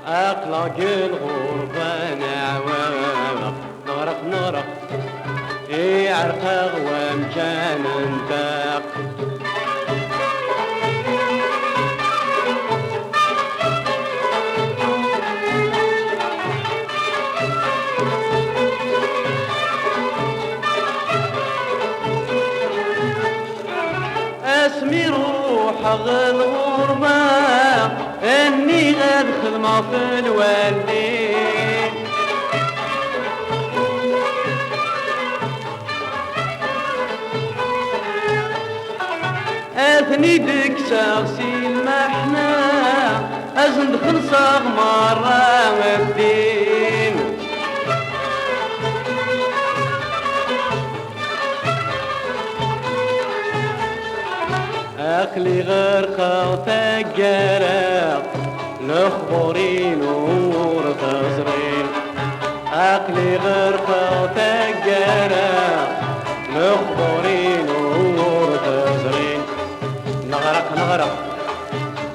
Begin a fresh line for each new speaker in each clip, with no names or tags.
أقلق الغربة نعوام نغرق نغرق يعرق أغوام جان انتاق اسمي روح الغربة اني ادخل ما في الوالي اثني ديك ساغسي المحنة ازن دخل صاغ مرة الدين أخلي غرقة تجارة الأخبارين ورتزرين أخلي غرقة تجارة الأخبارين ورتزرين نغرق نغرق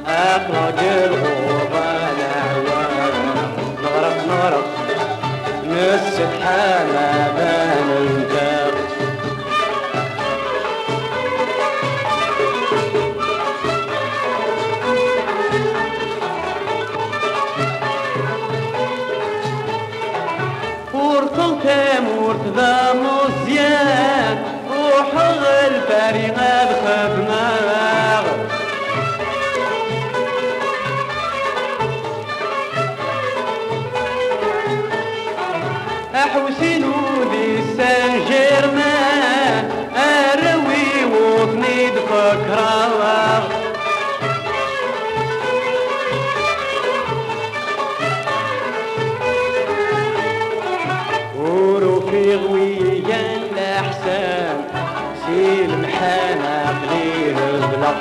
أخلق الغربة العوام نغرق نغرق نس الحالة بان انتاق ورث ذا مزيان وحغ الفريغة بخبناغ أحوسين ودي سان جيرمان أروي وطني دفكراغ في غويا الأحسان سيل محانا قليه بلا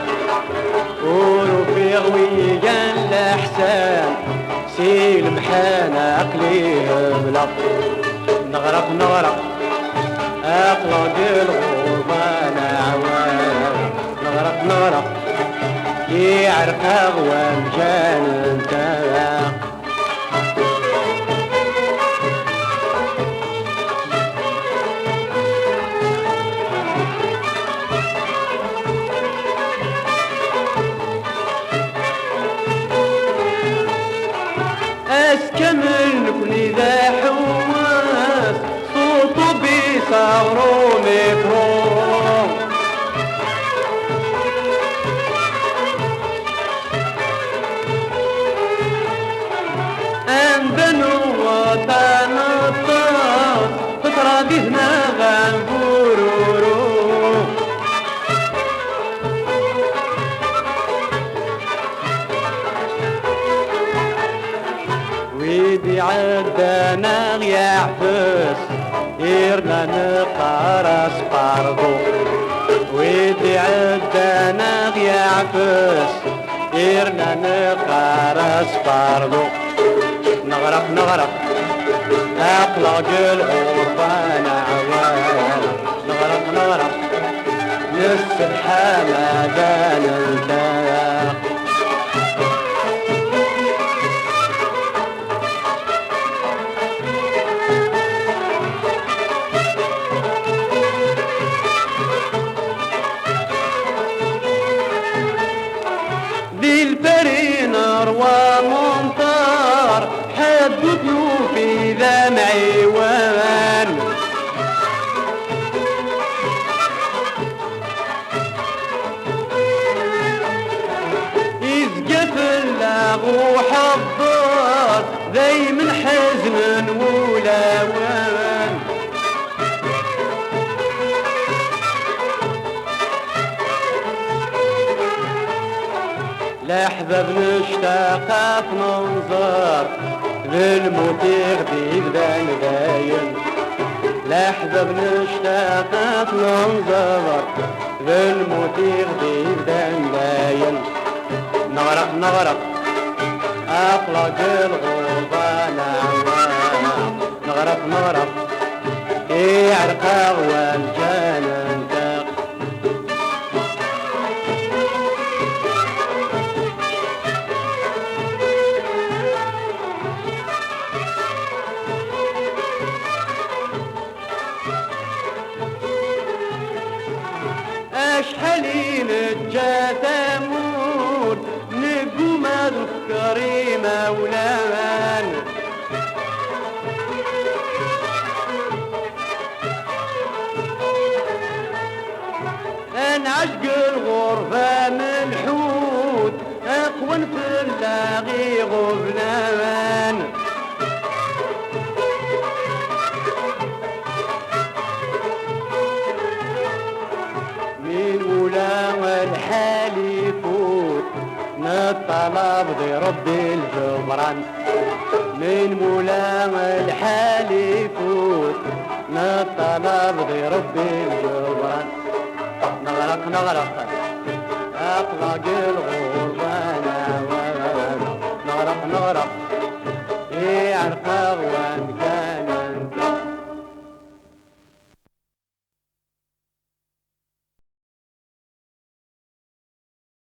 قولوا في غويا الأحسان سيل محانا قليه بلا نغرق نغرق أقلق الغربة نعوام نغرق نغرق يعرق أغوام جان انتاق اسكمل نكوني ذا حواس صوتو بيصغرو ميكرو انبنو وطن الطاس فترة هنا غنبورورو ويدي عدنا يعفس يرنا نقرس قرضو ويدي عدنا يعفس يرنا نقرس قرضو نغرق نغرق أقلق الغربة نعوام نغرق نغرق نس الحالة بان انتاق ذي الفرين أروى ممطار حد ضيوفي ذا معيوان يزقف اللاغو حضار ذي من حزن ولاوان لحظة بنشتاق في منظر بالموت يغدي بدان باين لحظة بنشتاق في منظر بالموت يغدي بدان باين نغرق نغرق أقلق الغربة نعوام نغرق نغرق يعرق أغوام جان انتاق ولامان عشق الغربة من حوت اخوان في اللاغي غبنان من ولا الحال يفوت نطلب ذي ربي الجبران من مولا الحال يفوت نطلب ذي ربي الجبران نغرق أطلق الغربان نغرق يعرف